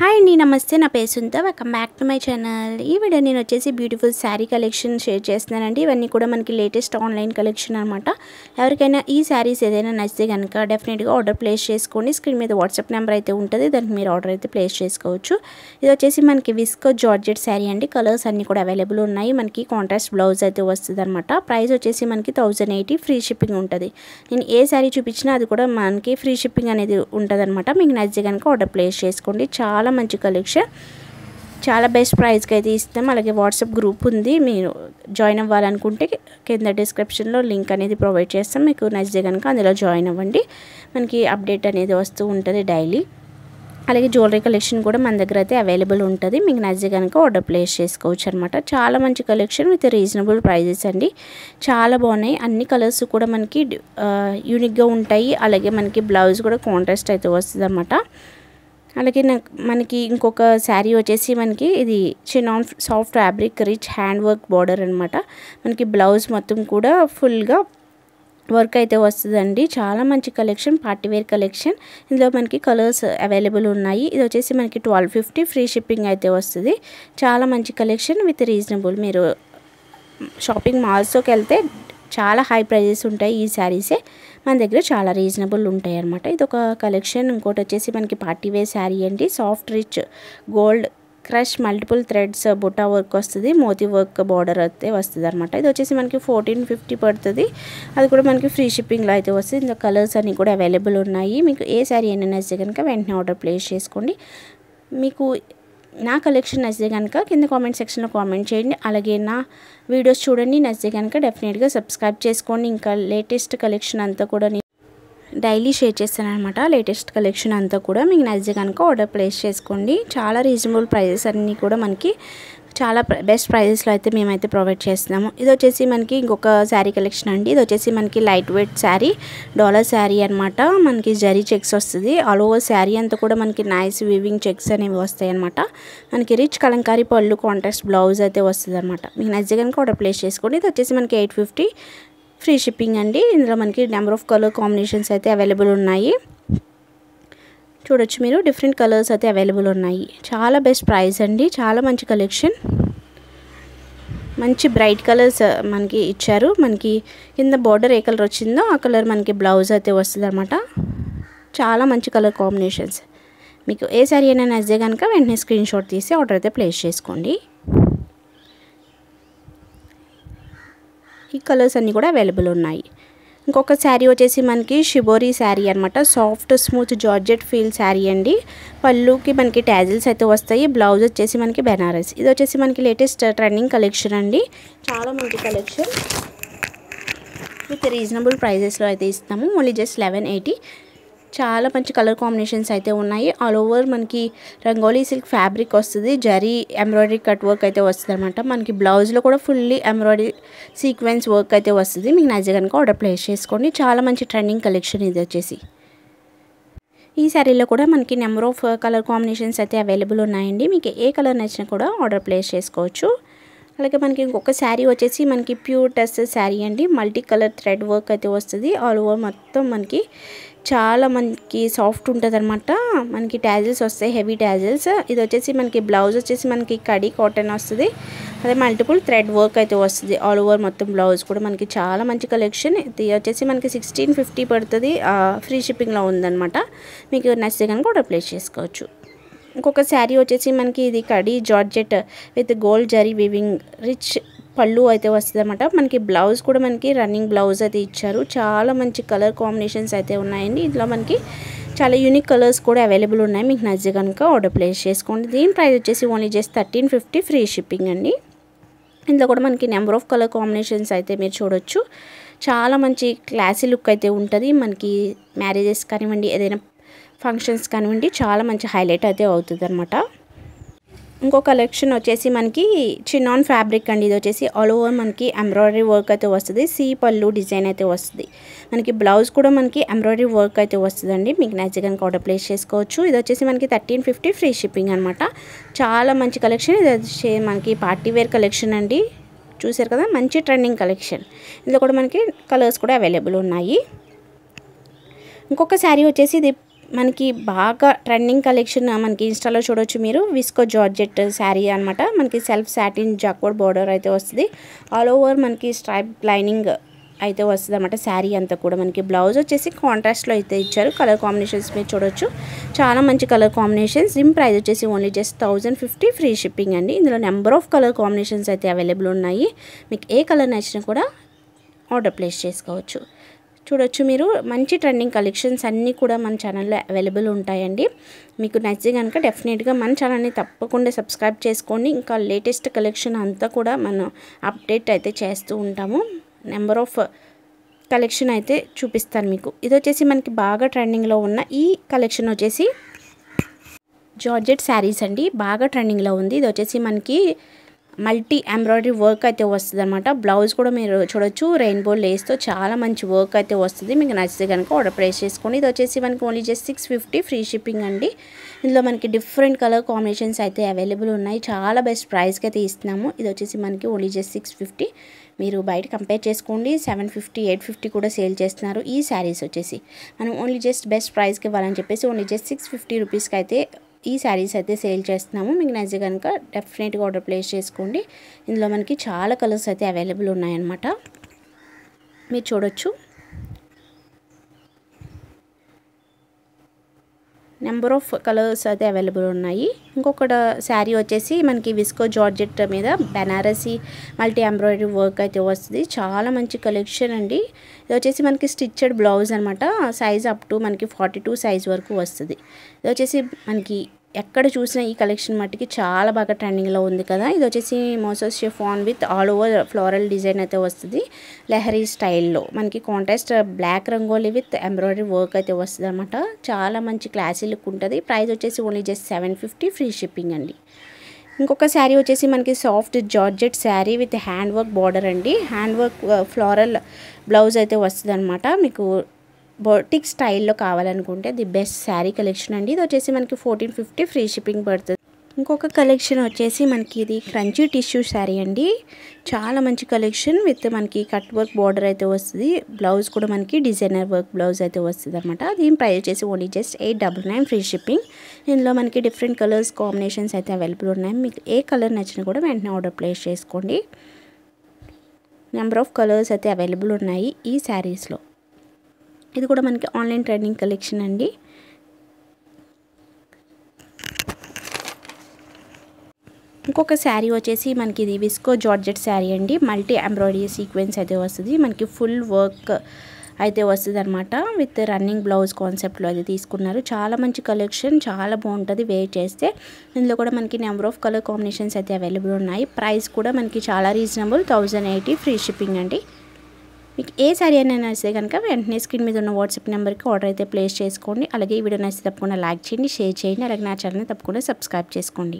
Hi అండి, నమస్తే. నా పేరు Suntha. Welcome back to my channel. ఈ వీడియో నేను వచ్చేసి బ్యూటిఫుల్ శారీ కలెక్షన్ షేర్ చేస్తున్నానండి. ఇవన్నీ కూడా మనకి లేటెస్ట్ ఆన్లైన్ కలెక్షన్ అనమాట. ఎవరికైనా ఈ శారీస్ ఏదైనా నచ్చితే కనుక డెఫినెట్గా ఆర్డర్ ప్లేస్ చేసుకోండి. స్క్రీన్ మీద వాట్సాప్ నెంబర్ అయితే ఉంటుంది, దానికి మీరు ఆర్డర్ అయితే ప్లేస్ చేసుకోవచ్చు. ఇది వచ్చేసి మనకి విస్కో జార్జెట్ శారీ అండి. కలర్స్ అన్నీ కూడా అవైలబుల్ ఉన్నాయి. మనకి కాంట్రాస్ట్ బ్లౌజ్ అయితే వస్తుంది అనమాట. ప్రైస్ వచ్చేసి మనకి 1080, ఫ్రీ షిప్పింగ్ ఉంటుంది. నేను ఏ శారీ చూపించినా అది కూడా మనకి ఫ్రీ షిప్పింగ్ అనేది ఉంటుంది అనమాట. మీకు నచ్చితే కనుక ఆర్డర్ ప్లేస్ చేసుకోండి. చాలా మంచి కలెక్షన్, చాలా బెస్ట్ ప్రైస్కి అయితే ఇస్తాం. అలాగే వాట్సాప్ గ్రూప్ ఉంది, మీరు జాయిన్ అవ్వాలనుకుంటే కింద డిస్క్రిప్షన్లో లింక్ అనేది ప్రొవైడ్ చేస్తాం. మీకు నచ్చితే కనుక అందులో జాయిన్ అవ్వండి. మనకి అప్డేట్ అనేది వస్తూ ఉంటుంది డైలీ. అలాగే జ్యువెలరీ కలెక్షన్ కూడా మన దగ్గర అయితే అవైలబుల్ ఉంటుంది. మీకు నచ్చితే కనుక ఆర్డర్ ప్లేస్ చేసుకోవచ్చు అనమాట. చాలా మంచి కలెక్షన్ విత్ రీజనబుల్ ప్రైజెస్ అండి. చాలా బాగున్నాయి. అన్ని కలర్స్ కూడా మనకి యూనిక్గా ఉంటాయి. అలాగే మనకి బ్లౌజ్ కూడా కాంట్రాస్ట్ అయితే వస్తుంది అనమాట. అలాగే మనకి ఇంకొక శారీ వచ్చేసి మనకి ఇది chinon soft fabric rich hand work border అనమాట. మనకి బ్లౌజ్ మొత్తం కూడా ఫుల్గా వర్క్ అయితే వస్తుందండి. చాలా మంచి కలెక్షన్, పార్టీవేర్ కలెక్షన్. ఇందులో మనకి కలర్స్ అవైలబుల్ ఉన్నాయి. ఇది వచ్చేసి మనకి 1250, ఫ్రీ షిప్పింగ్ అయితే వస్తుంది. చాలా మంచి కలెక్షన్ విత్ రీజనబుల్. మీరు షాపింగ్ మాల్స్లోకి వెళ్తే చాలా హై ప్రైజెస్ ఉంటాయి. ఈ శారీసే మన దగ్గర చాలా రీజనబుల్ ఉంటాయి అన్నమాట. ఇది ఒక కలెక్షన్. ఇంకోటి వచ్చేసి మనకి పార్టీవేర్ శారీ అండి. Soft rich gold crush multiple threads బుటా వర్క్ వస్తుంది, మోతీ వర్క్ బార్డర్ అయితే వస్తుంది అనమాట. ఇది వచ్చేసి మనకి 1450 పడుతుంది. అది కూడా మనకి ఫ్రీ షిప్పింగ్లో అయితే వస్తుంది. ఇందులో కలర్స్ అన్నీ కూడా అవైలబుల్ ఉన్నాయి. మీకు ఏ శారీ అయినా నచ్చితే కనుక వెంటనే ఆర్డర్ ప్లేస్ చేసుకోండి. మీకు నా కలెక్షన్ నచ్చితే కనుక కింద కామెంట్ సెక్షన్లో కామెంట్ చేయండి. అలాగే నా వీడియోస్ చూడండి. నచ్చితే కనుక డెఫినెట్గా సబ్స్క్రైబ్ చేసుకోండి. ఇంకా లేటెస్ట్ కలెక్షన్ అంతా కూడా నేను డైలీ షేర్ చేస్తాను అనమాట. లేటెస్ట్ కలెక్షన్ అంతా కూడా మీకు నచ్చితే కనుక ఆర్డర్ ప్లేస్ చేసుకోండి. చాలా రీజనబుల్ ప్రైజెస్ అన్నీ కూడా మనకి చాలా బెస్ట్ ప్రైజెస్లో అయితే మేమైతే ప్రొవైడ్ చేస్తున్నాము. ఇది వచ్చేసి మనకి ఇంకొక శారీ కలెక్షన్ అండి. ఇది వచ్చేసి మనకి light weight sari, dollar sari అనమాట. మనకి జరీ చెక్స్ వస్తుంది. ఆల్ ఓవర్ శారీ అంతా కూడా మనకి నైస్ వీవింగ్ చెక్స్ అనేవి వస్తాయి అనమాట. మనకి రిచ్ కలంకారీ పళ్ళు, కాంట్రాస్ట్ బ్లౌజ్ అయితే వస్తుంది అనమాట. మీకు నచ్చితే కనుక ఆర్డర్ ప్లేస్ చేసుకోండి. ఇది వచ్చేసి మనకి 850, ఫ్రీ షిప్పింగ్ అండి. ఇందులో మనకి నెంబర్ ఆఫ్ కలర్ కాంబినేషన్స్ అయితే అవైలబుల్ ఉన్నాయి. చూడొచ్చు మీరు, డిఫరెంట్ కలర్స్ అయితే అవైలబుల్ ఉన్నాయి. చాలా బెస్ట్ ప్రైస్ అండి. చాలా మంచి కలెక్షన్. మంచి బ్రైట్ కలర్స్ మనకి ఇచ్చారు. మనకి కింద బార్డర్ ఏ కలర్ వచ్చిందో ఆ కలర్ మనకి బ్లౌజ్ అయితే వస్తుంది అనమాట. చాలా మంచి కలర్ కాంబినేషన్స్. మీకు ఏ శారీ అయినా నచ్చితే కనుక వెంటనే స్క్రీన్ షాట్ తీసి ఆర్డర్ అయితే ప్లేస్ చేసుకోండి. ఈ కలర్స్ అన్నీ కూడా అవైలబుల్ ఉన్నాయి. ఇంకొక శారీ వచ్చేసి మనకి షిబోరీ శారీ అనమాట. Soft smooth georgette feel sari అండి. పళ్ళుకి మనకి ట్యాజిల్స్ అయితే వస్తాయి. బ్లౌజ్ వచ్చేసి మనకి బెనారస్. ఇది వచ్చేసి మనకి లేటెస్ట్ ట్రెండింగ్ కలెక్షన్ అండి. చాలా మంచి కలెక్షన్ విత్ రీజనబుల్ ప్రైజెస్లో అయితే ఇస్తాము. Only just 1180. చాలా మంచి కలర్ కాంబినేషన్స్ అయితే ఉన్నాయి. ఆల్ ఓవర్ మనకి రంగోలీ సిల్క్ ఫ్యాబ్రిక్ వస్తుంది. జరీ ఎంబ్రాయిడరీ కట్ వర్క్ అయితే వస్తుంది అనమాట. మనకి బ్లౌజ్లో కూడా ఫుల్లీ ఎంబ్రాయిడరీ సీక్వెన్స్ వర్క్ అయితే వస్తుంది. మీకు నచ్చితే కనుక ఆర్డర్ ప్లేస్ చేసుకోండి. చాలా మంచి ట్రెండింగ్ కలెక్షన్ ఇది వచ్చేసి. ఈ శారీలో కూడా మనకి నెంబర్ ఆఫ్ కలర్ కాంబినేషన్స్ అయితే అవైలబుల్ ఉన్నాయండి. మీకు ఏ కలర్ నచ్చినా కూడా ఆర్డర్ ప్లేస్ చేసుకోవచ్చు. అలాగే మనకి ఇంకొక శారీ వచ్చేసి మనకి ప్యూర్ టెస్ట్ శారీ అండి. మల్టీ కలర్ థ్రెడ్ వర్క్ అయితే వస్తుంది. ఆల్ ఓవర్ మొత్తం మనకి చాలా మనకి సాఫ్ట్ ఉంటుంది అనమాట. మనకి ట్యాజిల్స్ వస్తాయి, హెవీ ట్యాజిల్స్. ఇది వచ్చేసి మనకి బ్లౌజ్ వచ్చేసి మనకి కడి కాటన్ వస్తుంది. అదే మల్టిపుల్ థ్రెడ్ వర్క్ అయితే వస్తుంది. ఆల్ ఓవర్ మొత్తం బ్లౌజ్ కూడా మనకి చాలా మంచి కలెక్షన్. ఇది వచ్చేసి మనకి 1650 పడుతుంది. ఫ్రీ షిప్పింగ్లో ఉందన్నమాట. మీకు నచ్చితే కనుక ఆర్డర్ ప్లేస్ చేసుకోవచ్చు. ఇంకొక శారీ వచ్చేసి మనకి ఇది కడి georgette with gold zari weaving rich పళ్ళు అయితే వస్తుంది అనమాట. మనకి బ్లౌజ్ కూడా మనకి రన్నింగ్ బ్లౌజ్ అయితే ఇచ్చారు. చాలా మంచి కలర్ కాంబినేషన్స్ అయితే ఉన్నాయండి. ఇందులో మనకి చాలా యూనిక్ కలర్స్ కూడా అవైలబుల్ ఉన్నాయి. మీకు నచ్చితే కనుక ఆర్డర్ ప్లేస్ చేసుకోండి. దీని ప్రైస్ వచ్చేసి ఓన్లీ జస్ట్ 1350, ఫ్రీ షిప్పింగ్ అండి. ఇందులో కూడా మనకి నెంబర్ ఆఫ్ కలర్ కాంబినేషన్స్ అయితే మీరు చూడొచ్చు. చాలా మంచి క్లాసీ లుక్ అయితే ఉంటుంది. మనకి మ్యారేజెస్ కానివ్వండి, ఏదైనా ఫంక్షన్స్ కానివ్వండి, చాలా మంచి హైలైట్ అయితే అవుతుంది అనమాట. ఇంకో కలెక్షన్ వచ్చేసి మనకి చినాన్ ఫ్యాబ్రిక్ అండి. ఇది వచ్చేసి ఆల్ ఓవర్ మనకి ఎంబ్రాయిడరీ వర్క్ అయితే వస్తుంది. సీ పళ్ళు డిజైన్ అయితే వస్తుంది. మనకి బ్లౌజ్ కూడా మనకి ఎంబ్రాయిడరీ వర్క్ అయితే వస్తుందండి. మీకు నచ్చితే కనుక ఆర్డర్ ప్లేస్ చేసుకోవచ్చు. ఇది వచ్చేసి మనకి 1350, ఫ్రీ షిప్పింగ్ అనమాట. చాలా మంచి కలెక్షన్. ఇది వచ్చి మనకి పార్టీవేర్ కలెక్షన్ అండి. చూసారు కదా, మంచి ట్రెండింగ్ కలెక్షన్. ఇందులో కూడా మనకి కలర్స్ కూడా అవైలబుల్ ఉన్నాయి. ఇంకొక శారీ వచ్చేసి ఇది మనకి బాగా ట్రెండింగ్ కలెక్షన్ మనకి ఇన్స్టాలో చూడొచ్చు మీరు. విస్కో జార్జెట్ శారీ అనమాట. మనకి సెల్ఫ్ సాటిన్ జాక్వర్డ్ బోర్డర్ అయితే వస్తుంది. ఆల్ ఓవర్ మనకి స్ట్రైప్ లైనింగ్ అయితే వస్తుంది అనమాట. శారీ అంతా కూడా మనకి బ్లౌజ్ వచ్చేసి కాంట్రాస్ట్లో అయితే ఇచ్చారు. కలర్ కాంబినేషన్స్ మీరు చూడొచ్చు, చాలా మంచి కలర్ కాంబినేషన్స్. దీని ప్రైస్ వచ్చేసి ఓన్లీ జస్ట్ 1050 ఫ్రీ షిప్పింగ్ అండి. ఇందులో నెంబర్ ఆఫ్ కలర్ కాంబినేషన్స్ అయితే అవైలబుల్ ఉన్నాయి. మీకు ఏ కలర్ నచ్చినా కూడా ఆర్డర్ ప్లేస్ చేసుకోవచ్చు. చూడొచ్చు మీరు, మంచి ట్రెండింగ్ కలెక్షన్స్ అన్నీ కూడా మన ఛానల్లో అవైలబుల్ ఉంటాయండి. మీకు నచ్చితే కనుక డెఫినెట్గా మన ఛానల్ని తప్పకుండా సబ్స్క్రైబ్ చేసుకోండి. ఇంకా లేటెస్ట్ కలెక్షన్ అంతా కూడా మనం అప్డేట్ అయితే చేస్తూ ఉంటాము. నెంబర్ ఆఫ్ కలెక్షన్ అయితే చూపిస్తాను మీకు. ఇది వచ్చేసి మనకి బాగా ట్రెండింగ్లో ఉన్న ఈ కలెక్షన్ వచ్చేసి జార్జెట్ శారీస్ అండి. బాగా ట్రెండింగ్లో ఉంది. ఇది వచ్చేసి మనకి మల్టీ ఎంబ్రాయిడరీ వర్క్ అయితే వస్తుంది అనమాట. బ్లౌజ్ కూడా మీరు చూడొచ్చు, రెయిన్బో లేస్తో చాలా మంచి వర్క్ అయితే వస్తుంది. మీకు నచ్చితే కనుక ఆర్డర్ ప్లేస్ చేసుకోండి. ఇది వచ్చేసి మనకి ఓన్లీ జస్ట్ 650 ఫ్రీ షిప్పింగ్ అండి. ఇందులో మనకి డిఫరెంట్ కలర్ కాంబినేషన్స్ అయితే అవైలబుల్ ఉన్నాయి. చాలా బెస్ట్ ప్రైస్కి అయితే ఇస్తున్నాము. ఇది వచ్చేసి మనకి ఓన్లీ జస్ట్ 650. మీరు బయట కంపేర్ చేసుకోండి, 750, 850 కూడా సేల్ చేస్తున్నారు. ఈ శారీస్ వచ్చేసి మనం ఓన్లీ జస్ట్ బెస్ట్ ప్రైస్కి ఇవ్వాలని చెప్పేసి ఓన్లీ జస్ట్ 650 రూపీస్కి అయితే ఈ శారీస్ అయితే సేల్ చేస్తున్నాము. మీకు నచ్చితే కనుక డెఫినెట్గా ఆర్డర్ ప్లేస్ చేసుకోండి. ఇందులో మనకి చాలా కలర్స్ అయితే అవైలబుల్ ఉన్నాయన్నమాట. మీరు చూడొచ్చు, నెంబర్ ఆఫ్ కలర్స్ అయితే అవైలబుల్ ఉన్నాయి. ఇంకొక శారీ వచ్చేసి మనకి విస్కో జార్జెట్ మీద బెనారసీ మల్టీ ఎంబ్రాయిడరీ వర్క్ అయితే వస్తుంది. చాలా మంచి కలెక్షన్ అండి. ఇది వచ్చేసి మనకి స్టిచ్డ్ బ్లౌజ్ అనమాట. సైజ్ అప్ టు మనకి 42 సైజ్ వరకు వస్తుంది. ఇది వచ్చేసి మనకి ఎక్కడ చూసినా ఈ కలెక్షన్ మట్టికి చాలా బాగా ట్రెండింగ్లో ఉంది కదా. ఇది వచ్చేసి మోసస్ chiffon with all over floral design అయితే వస్తుంది. లెహరీ స్టైల్లో మనకి contrast black rangoli with embroidery work అయితే వస్తుంది అనమాట. చాలా మంచి క్లాసీ లుక్ ఉంటుంది. ప్రైస్ వచ్చేసి ఓన్లీ జస్ట్ 750 ఫ్రీ షిప్పింగ్ అండి. ఇంకొక శారీ వచ్చేసి మనకి soft georgette sari with hand work border అండి. హ్యాండ్ వర్క్ ఫ్లోరల్ బ్లౌజ్ అయితే వస్తుంది అనమాట. మీకు బోటిక్ స్టైల్లో కావాలనుకుంటే ది బెస్ట్ శారీ కలెక్షన్ అండి. ఇది వచ్చేసి మనకి 1450 ఫ్రీ షిప్పింగ్ పడుతుంది. ఇంకొక కలెక్షన్ వచ్చేసి మనకి ఇది క్రంచీ టిష్యూ శారీ అండి. చాలా మంచి కలెక్షన్ విత్ మనకి కట్ వర్క్ బార్డర్ అయితే వస్తుంది. బ్లౌజ్ కూడా మనకి డిజైనర్ వర్క్ బ్లౌజ్ అయితే వస్తుంది అనమాట. దీని ప్రైస్ వచ్చేసి ఓన్లీ జస్ట్ 899 ఫ్రీ షిప్పింగ్. ఇందులో మనకి డిఫరెంట్ కలర్స్ కాంబినేషన్స్ అయితే అవైలబుల్ ఉన్నాయి. మీకు ఏ కలర్ నచ్చినా కూడా వెంటనే ఆర్డర్ ప్లేస్ చేసుకోండి. నెంబర్ ఆఫ్ కలర్స్ అయితే అవైలబుల్ ఉన్నాయి ఈ శారీస్లో. ఇది కూడా మనకి ఆన్లైన్ ట్రెండింగ్ కలెక్షన్ అండి. ఇంకొక శారీ వచ్చేసి మనకి ఇది విస్కో జార్జెట్ శారీ అండి. మల్టీ ఎంబ్రాయిడరీ సీక్వెన్స్ అయితే వస్తుంది. మనకి ఫుల్ వర్క్ అయితే వస్తుంది అనమాట. విత్ రన్నింగ్ బ్లౌజ్ కాన్సెప్ట్లో అయితే తీసుకున్నారు. చాలా మంచి కలెక్షన్, చాలా బాగుంటుంది వేర్ చేస్తే. ఇందులో కూడా మనకి నెంబర్ ఆఫ్ కలర్ కాంబినేషన్స్ అయితే అవైలబుల్ ఉన్నాయి. ప్రైస్ కూడా మనకి చాలా రీజనబుల్, 1080 ఫ్రీ షిప్పింగ్ అండి. మీకు ఏ శారీ అయినా నచ్చితే కనుక వెంటనే స్క్రీన్ మీద ఉన్న వాట్సాప్ నెంబర్కి ఆర్డర్ అయితే ప్లేస్ చేసుకోండి. అలాగే ఈ వీడియో నచ్చితే తప్పకుండా లైక్ చేయండి, షేర్ చేయండి. అలాగే నా ఛానల్ని తప్పకుండా సబ్స్క్రైబ్ చేసుకోండి.